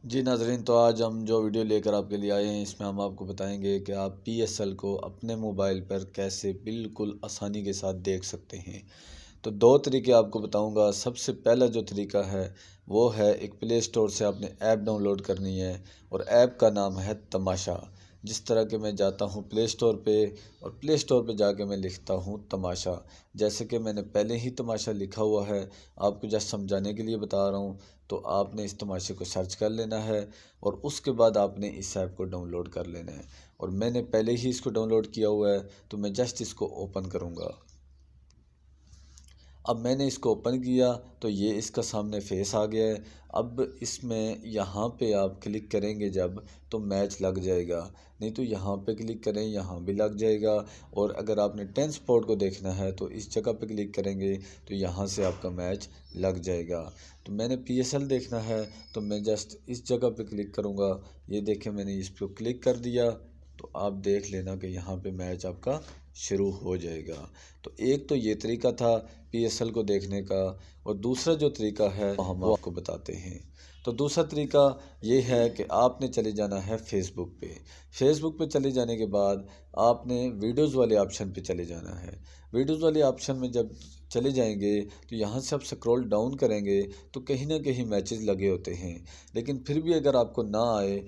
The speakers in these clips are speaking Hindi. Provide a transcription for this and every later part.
जी नाज़रीन, तो आज हम जो वीडियो लेकर आपके लिए आए हैं, इसमें हम आपको बताएंगे कि आप पीएसएल को अपने मोबाइल पर कैसे बिल्कुल आसानी के साथ देख सकते हैं। तो दो तरीके आपको बताऊंगा। सबसे पहला जो तरीका है वो है, एक प्ले स्टोर से आपने ऐप डाउनलोड करनी है और ऐप का नाम है तमाशा। जिस तरह के मैं जाता हूँ प्ले स्टोर पे और प्ले स्टोर पे जाके मैं लिखता हूँ तमाशा। जैसे कि मैंने पहले ही तमाशा लिखा हुआ है, आपको जस्ट समझाने के लिए बता रहा हूँ। तो आपने इस तमाशे को सर्च कर लेना है और उसके बाद आपने इस ऐप को डाउनलोड कर लेना है। और मैंने पहले ही इसको डाउनलोड किया हुआ है, तो मैं जस्ट इसको ओपन करूँगा। अब मैंने इसको ओपन किया तो ये इसका सामने फेस आ गया है। अब इसमें यहाँ पे आप क्लिक करेंगे जब, तो मैच लग जाएगा। नहीं तो यहाँ पे क्लिक करें, यहाँ भी लग जाएगा। और अगर आपने 10 स्पॉट को देखना है तो इस जगह पे क्लिक करेंगे तो यहाँ से आपका मैच लग जाएगा। तो मैंने पीएसएल देखना है तो मैं जस्ट इस जगह पे क्लिक करूँगा। ये देखें, मैंने इस पर क्लिक कर दिया तो आप देख लेना कि यहाँ पे मैच आपका शुरू हो जाएगा। तो एक तो ये तरीका था पीएसएल को देखने का, और दूसरा जो तरीका है वो हम आपको बताते हैं। तो दूसरा तरीका ये है कि आपने चले जाना है फेसबुक पे। फेसबुक पे चले जाने के बाद आपने वीडियोज़ वाले ऑप्शन पे चले जाना है। वीडियोज़ वाले ऑप्शन में जब चले जाएंगे तो यहाँ से आप स्क्रॉल डाउन करेंगे तो कहीं ना कहीं मैचेस लगे होते हैं। लेकिन फिर भी अगर आपको ना आए,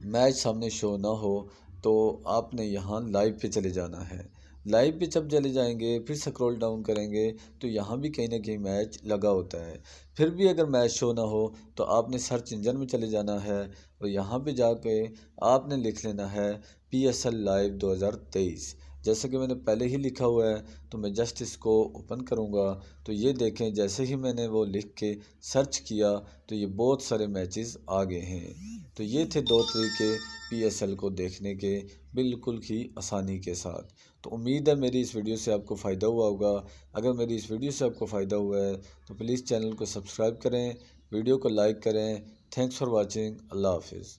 मैच सामने शो ना हो, तो आपने यहाँ लाइव पे चले जाना है। लाइव पे जब चले जाएंगे फिर स्क्रॉल डाउन करेंगे तो यहाँ भी कहीं ना कहीं मैच लगा होता है। फिर भी अगर मैच शो ना हो तो आपने सर्च इंजन में चले जाना है और यहाँ पे जाके आपने लिख लेना है पीएसएल लाइव 2023। जैसे कि मैंने पहले ही लिखा हुआ है तो मैं जस्ट इसको ओपन करूँगा। तो ये देखें, जैसे ही मैंने वो लिख के सर्च किया तो ये बहुत सारे मैचेस आ गए हैं। तो ये थे दो तरीके पीएसएल को देखने के, बिल्कुल ही आसानी के साथ। तो उम्मीद है मेरी इस वीडियो से आपको फ़ायदा हुआ होगा। अगर मेरी इस वीडियो से आपको फ़ायदा हुआ है तो प्लीज़ चैनल को सब्सक्राइब करें, वीडियो को लाइक करें। Thanks for watching. अल्लाह हाफिज़।